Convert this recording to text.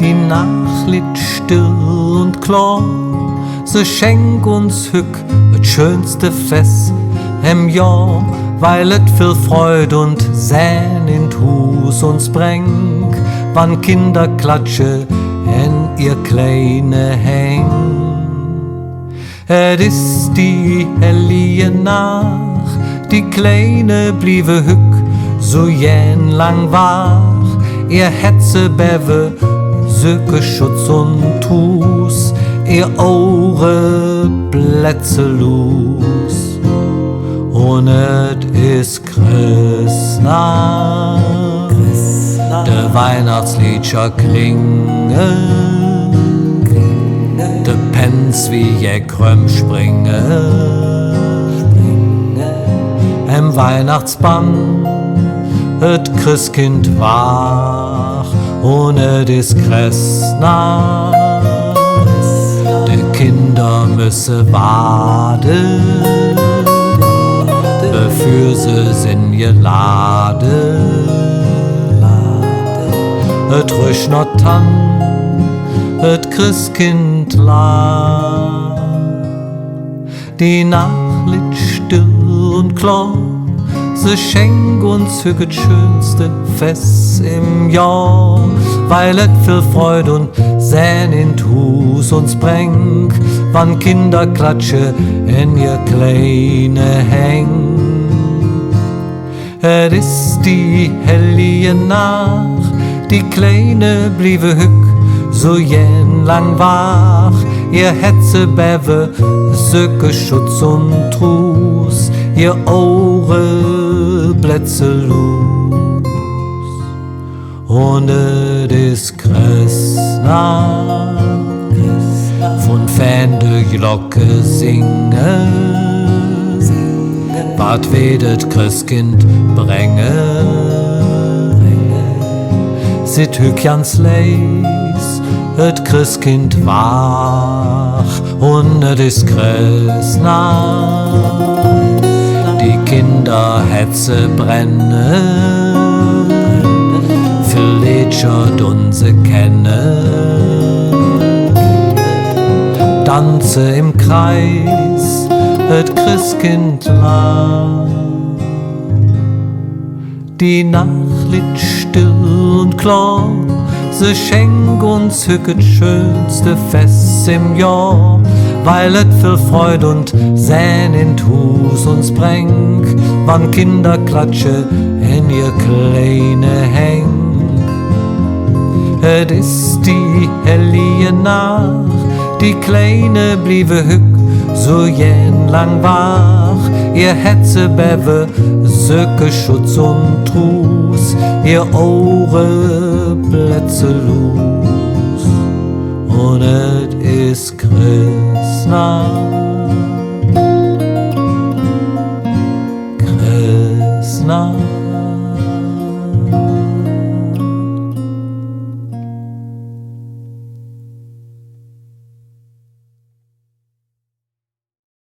Die Nacht liegt still und klar, sie schenkt uns hück das schönste Fest im Jahr, weil et viel Freud und Sehn in Hus uns bringt, wann Kinder klatsche in ihr kleine Häng. Et ist die hellige Nacht, die Kleine bliebe hück, so jen lang wach, ihr Hetze bewe, söke Schutz und Tus, ihr Ohre Plätze los. Und et is Christnacht, de Weihnachtslieder klinge, de Pens wie Jäckröm springe, im Weihnachtsbann et Christkind wach, und et is Christnacht, de Kinder müsse warten, bevor sie sind geladen. Et rüsch not tan, et Christkind lag. Die Nacht liegt still und klar, sie schenkt uns hüget schönste Fest im Jahr, weil et viel Freud und Sehn in Hus uns bringt, wann Kinder klatsche in ihr kleine Häng. Et ist die hellige Nacht, die Kleine bliebe hück, so jen lang wach, ihr Hetze bewe, söke Schutz und Trus, ihr Ohre Plätze los. Und et is Christnacht, von Fan de Glocke singe, wat wedet Christkind brenge. Sit hück ganz leis, et Christkind wach, und et is Christnacht, die Kinderhetze brenne, viel Lädscher dunse kenne, tanze im Kreis, et Christkind lag. Die Nacht liegt still und klar, sie schenkt uns hücket schönste Fest im Jahr, weil et viel Freud und Sehn in Hus uns bringt, wann Kinder klatsche in ihr kleine Häng. Et ist die hellige Nacht, die Kleine bliebe hück, so jen lang wach, ihr Hetze bewe, söke Schutz und Trus, ihr Ohre Plätze los. Und et is Christnacht.